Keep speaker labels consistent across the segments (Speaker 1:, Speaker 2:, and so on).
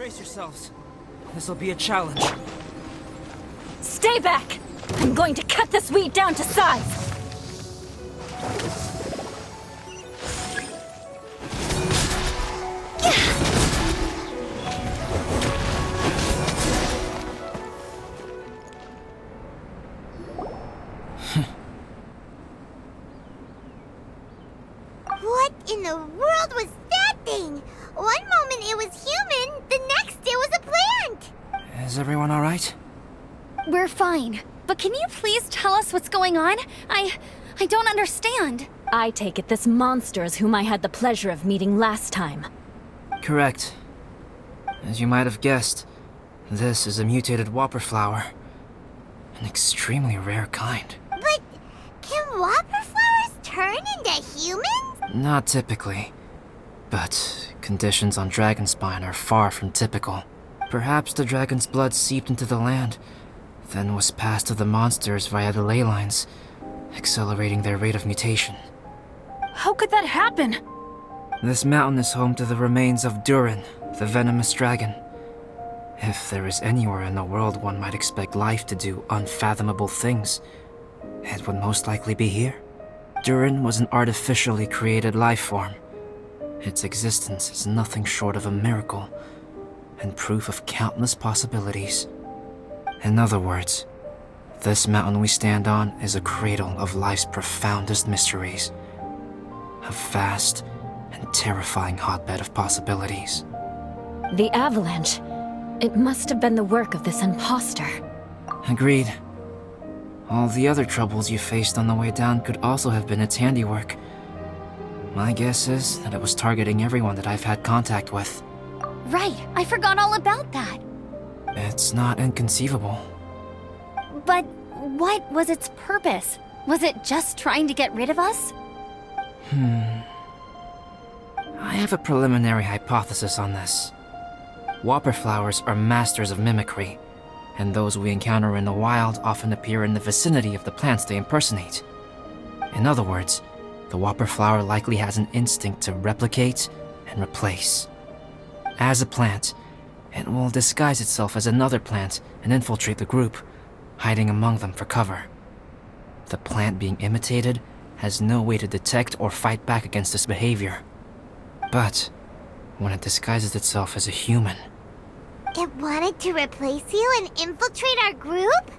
Speaker 1: Brace yourselves. This'll be a challenge.
Speaker 2: Stay back! I'm going to cut this weed down to size!
Speaker 3: What in the world was that thing? One moment it was human, the next it was a plant!
Speaker 1: Is everyone alright?
Speaker 4: We're fine. But can you please tell us what's going on? I don't understand.
Speaker 2: I take it this monster is whom I had the pleasure of meeting last time.
Speaker 1: Correct. As you might have guessed, this is a mutated whopper flower. An extremely rare kind.
Speaker 3: But can whopper flowers turn into humans?
Speaker 1: Not typically. But conditions on Dragonspine are far from typical. Perhaps the dragon's blood seeped into the land, then was passed to the monsters via the ley lines, accelerating their rate of mutation.
Speaker 2: How could that happen?
Speaker 1: This mountain is home to the remains of Durin, the venomous dragon. If there is anywhere in the world one might expect life to do unfathomable things, it would most likely be here. Durin was an artificially created life form. Its existence is nothing short of a miracle, and proof of countless possibilities. In other words, this mountain we stand on is a cradle of life's profoundest mysteries. A vast and terrifying hotbed of possibilities.
Speaker 2: The avalanche. It must have been the work of this imposter.
Speaker 1: Agreed. All the other troubles you faced on the way down could also have been its handiwork. My guess is that it was targeting everyone that I've had contact with.
Speaker 4: Right, I forgot all about that.
Speaker 1: It's not inconceivable.
Speaker 4: But what was its purpose? Was it just trying to get rid of us?
Speaker 1: I have a preliminary hypothesis on this. Whopper flowers are masters of mimicry, and those we encounter in the wild often appear in the vicinity of the plants they impersonate. In other words, the whopper flower likely has an instinct to replicate and replace. As a plant, it will disguise itself as another plant and infiltrate the group, hiding among them for cover. The plant being imitated has no way to detect or fight back against this behavior. But when it disguises itself as a human...
Speaker 3: It wanted to replace you and infiltrate our group?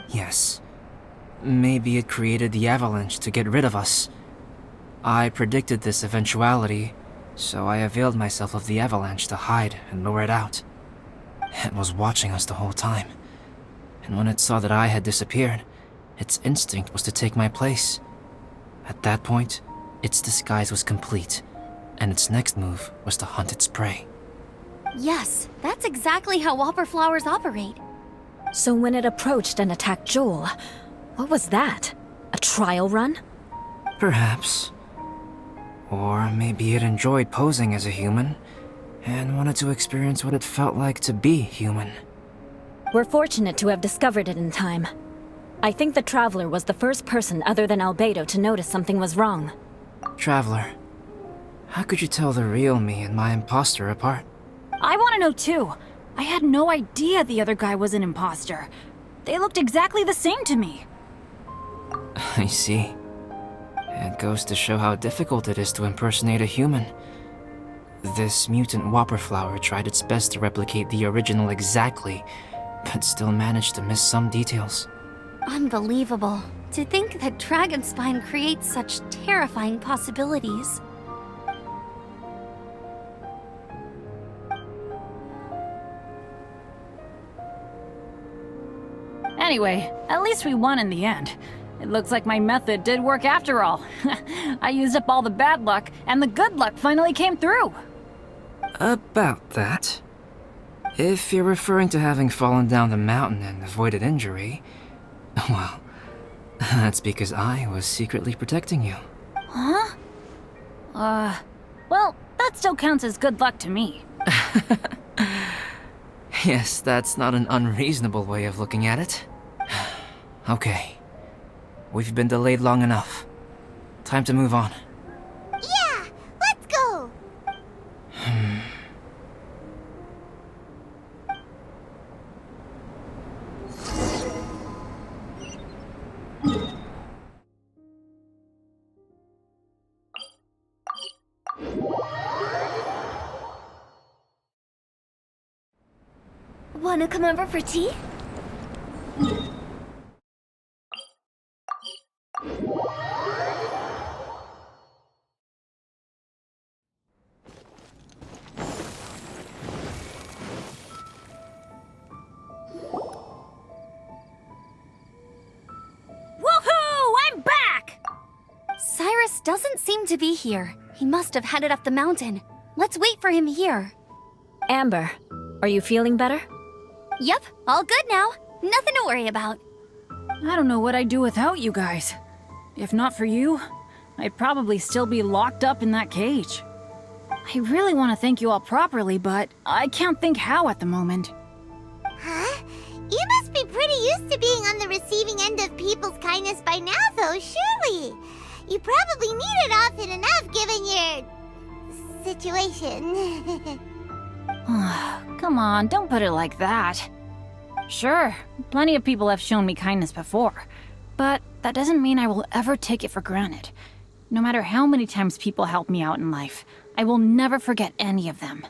Speaker 1: Yes. Maybe it created the avalanche to get rid of us. I predicted this eventuality, so I availed myself of the avalanche to hide and lure it out. It was watching us the whole time, and when it saw that I had disappeared, its instinct was to take my place. At that point, its disguise was complete, and its next move was to hunt its prey.
Speaker 4: Yes, that's exactly how whopper flowers operate.
Speaker 2: So when it approached and attacked Joel, what was that? A trial run?
Speaker 1: Perhaps. Or maybe it enjoyed posing as a human, and wanted to experience what it felt like to be human.
Speaker 2: We're fortunate to have discovered it in time. I think the Traveler was the first person other than Albedo to notice something was wrong.
Speaker 1: Traveler, how could you tell the real me and my imposter apart?
Speaker 5: I want to know too. I had no idea the other guy was an imposter. They looked exactly the same to me.
Speaker 1: I see. It goes to show how difficult it is to impersonate a human. This mutant whopper flower tried its best to replicate the original exactly, but still managed to miss some details.
Speaker 4: Unbelievable. To think that Dragonspine creates such terrifying possibilities.
Speaker 5: Anyway, at least we won in the end. It looks like my method did work after all. I used up all the bad luck, and the good luck finally came through.
Speaker 1: About that. If you're referring to having fallen down the mountain and avoided injury, well, that's because I was secretly protecting you.
Speaker 5: Huh? Well, that still counts as good luck to me.
Speaker 1: Yes, that's not an unreasonable way of looking at it. Okay. We've been delayed long enough. Time to move on.
Speaker 3: Yeah, let's go! Wanna come over for tea?
Speaker 5: Woohoo! I'm back!
Speaker 4: Cyrus doesn't seem to be here. He must have headed up the mountain. Let's wait for him here.
Speaker 2: Amber, are you feeling better?
Speaker 4: Yep, all good now. Nothing to worry about.
Speaker 5: I don't know what I'd do without you guys. If not for you, I'd probably still be locked up in that cage. I really want to thank you all properly, but I can't think how at the moment.
Speaker 3: Huh? You must be pretty used to being on the receiving end of people's kindness by now, though, surely. You probably need it often enough given your situation.
Speaker 5: Come on, don't put it like that. Sure, plenty of people have shown me kindness before, but that doesn't mean I will ever take it for granted. No matter how many times people help me out in life, I will never forget any of them.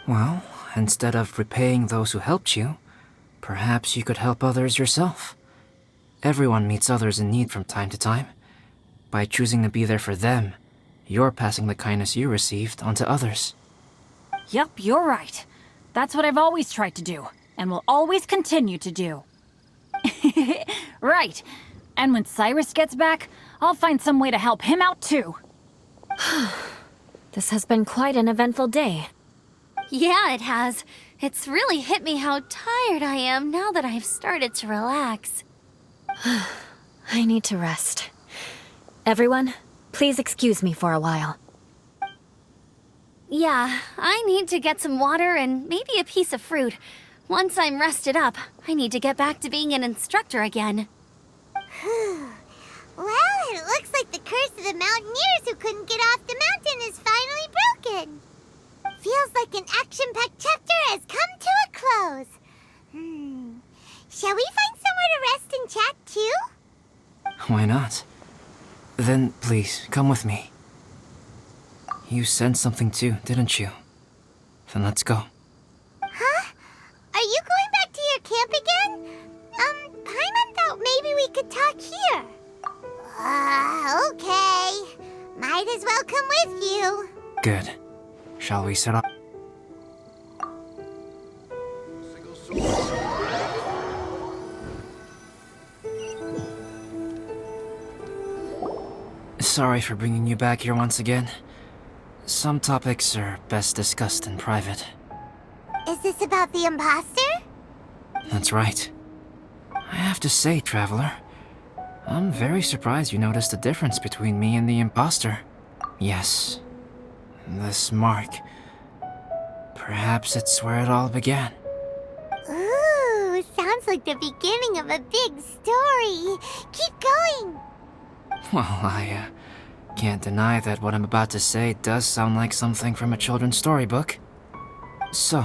Speaker 1: Well, instead of repaying those who helped you, perhaps you could help others yourself. Everyone meets others in need from time to time. By choosing to be there for them, you're passing the kindness you received on to others.
Speaker 5: Yup, you're right. That's what I've always tried to do, and will always continue to do. Right. And when Cyrus gets back, I'll find some way to help him out too.
Speaker 2: This has been quite an eventful day.
Speaker 4: Yeah, it has. It's really hit me how tired I am now that I've started to relax.
Speaker 2: I need to rest. Everyone, please excuse me for a while.
Speaker 4: Yeah, I need to get some water and maybe a piece of fruit. Once I'm rested up, I need to get back to being an instructor again.
Speaker 3: Well, it looks like the curse of the mountaineers who couldn't get off the mountain is finally broken. Feels like an action-packed chapter has come to a close. Shall we find somewhere to rest and chat too?
Speaker 1: Why not? Then please, come with me. You sensed something too, didn't you? Then let's go.
Speaker 3: Huh? Are you going back to your camp again? Paimon thought maybe we could talk here. Okay. Might as well come with you.
Speaker 1: Good. Shall we set up? Sorry for bringing you back here once again. Some topics are best discussed in private.
Speaker 3: Is this about the imposter?
Speaker 1: That's right. I have to say, Traveler, I'm very surprised you noticed the difference between me and the imposter. Yes, this mark. Perhaps it's where it all began.
Speaker 3: Ooh, sounds like the beginning of a big story. Keep going.
Speaker 1: Well, I can't deny that what I'm about to say does sound like something from a children's storybook. So,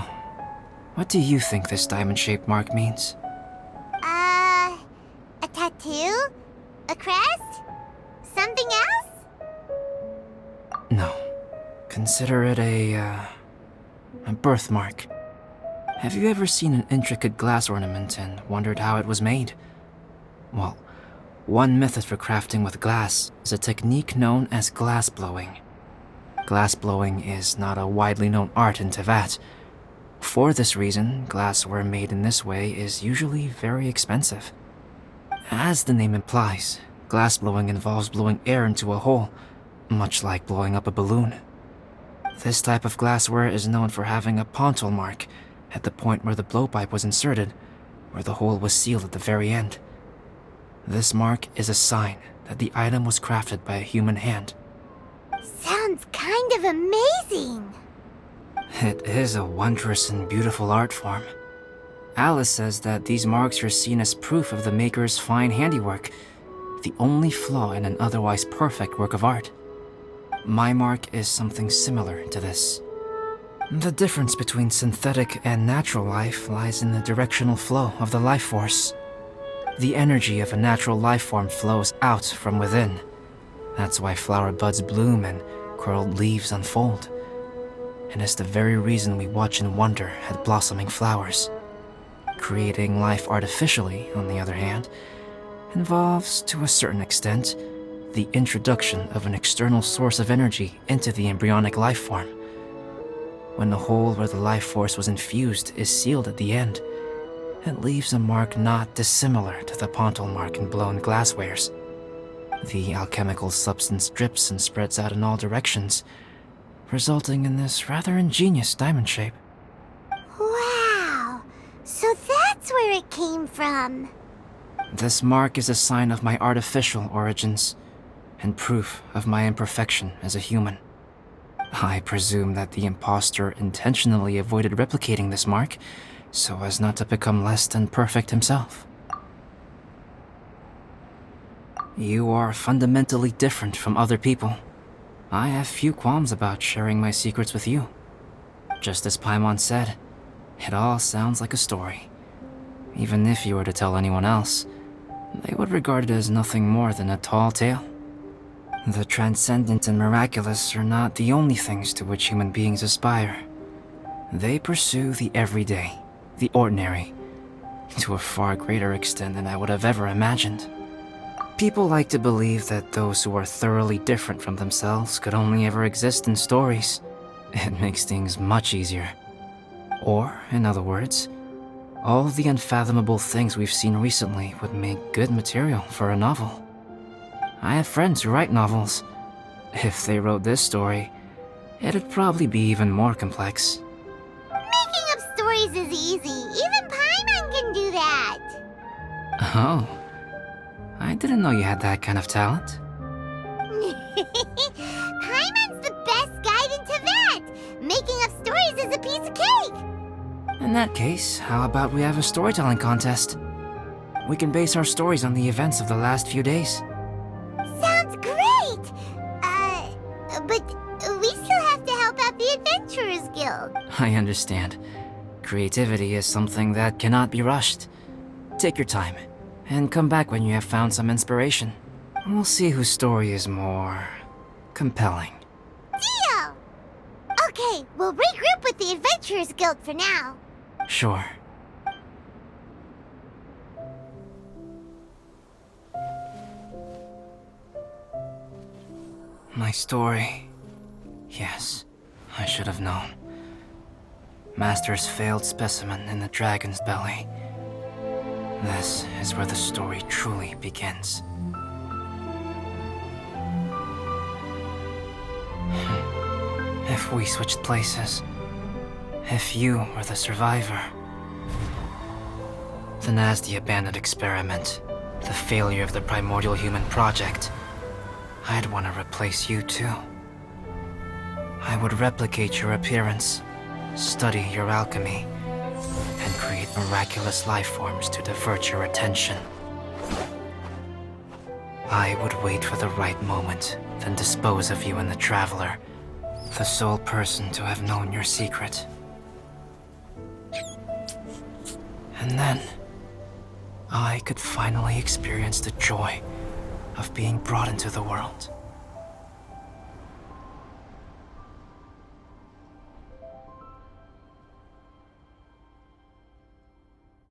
Speaker 1: what do you think this diamond-shaped mark means?
Speaker 3: A tattoo? A crest? Something else?
Speaker 1: No. Consider it a birthmark. Have you ever seen an intricate glass ornament and wondered how it was made? Well, one method for crafting with glass is a technique known as glass blowing. Glass blowing is not a widely known art in Teyvat. For this reason, glassware made in this way is usually very expensive. As the name implies, glass blowing involves blowing air into a hole, much like blowing up a balloon. This type of glassware is known for having a pontil mark at the point where the blowpipe was inserted, where the hole was sealed at the very end. This mark is a sign that the item was crafted by a human hand.
Speaker 3: Sounds kind of amazing.
Speaker 1: It is a wondrous and beautiful art form. Alice says that these marks are seen as proof of the maker's fine handiwork, the only flaw in an otherwise perfect work of art. My mark is something similar to this. The difference between synthetic and natural life lies in the directional flow of the life force. The energy of a natural life form flows out from within. That's why flower buds bloom and curled leaves unfold, and is the very reason we watch and wonder at blossoming flowers. Creating life artificially, on the other hand, involves, to a certain extent, the introduction of an external source of energy into the embryonic life form. When the hole where the life force was infused is sealed at the end, it leaves a mark not dissimilar to the pontal mark in blown glasswares. The alchemical substance drips and spreads out in all directions, resulting in this rather ingenious diamond shape.
Speaker 3: Wow! So that's where it came from.
Speaker 1: This mark is a sign of my artificial origins, and proof of my imperfection as a human. I presume that the impostor intentionally avoided replicating this mark, so as not to become less than perfect himself. You are fundamentally different from other people. I have few qualms about sharing my secrets with you. Just as Paimon said, it all sounds like a story. Even if you were to tell anyone else, they would regard it as nothing more than a tall tale. The transcendent and miraculous are not the only things to which human beings aspire. They pursue the everyday, the ordinary, to a far greater extent than I would have ever imagined. People like to believe that those who are thoroughly different from themselves could only ever exist in stories. It makes things much easier. Or, in other words, all the unfathomable things we've seen recently would make good material for a novel. I have friends who write novels. If they wrote this story, it'd probably be even more complex.
Speaker 3: Making up stories is easy. Even Paimon can do that.
Speaker 1: Oh, I didn't know you had that kind of talent.
Speaker 3: Paimon's the best guide into that. Making up stories is a piece of cake.
Speaker 1: In that case, how about we have a storytelling contest? We can base our stories on the events of the last few days.
Speaker 3: Sounds great! But we still have to help out the Adventurers Guild.
Speaker 1: I understand. Creativity is something that cannot be rushed. Take your time, and come back when you have found some inspiration. We'll see whose story is more compelling.
Speaker 3: Deal! Okay, we'll regroup with the Adventurers Guild for now.
Speaker 1: Sure. My story. Yes, I should have known. Master's failed specimen in the dragon's belly. This is where the story truly begins. If we switched places, if you were the survivor, then as the abandoned experiment, the failure of the primordial human project, I'd want to replace you too. I would replicate your appearance, study your alchemy, and create miraculous life forms to divert your attention. I would wait for the right moment, then dispose of you in the Traveler, the sole person to have known your secret. And then, I could finally experience the joy of being brought into the world.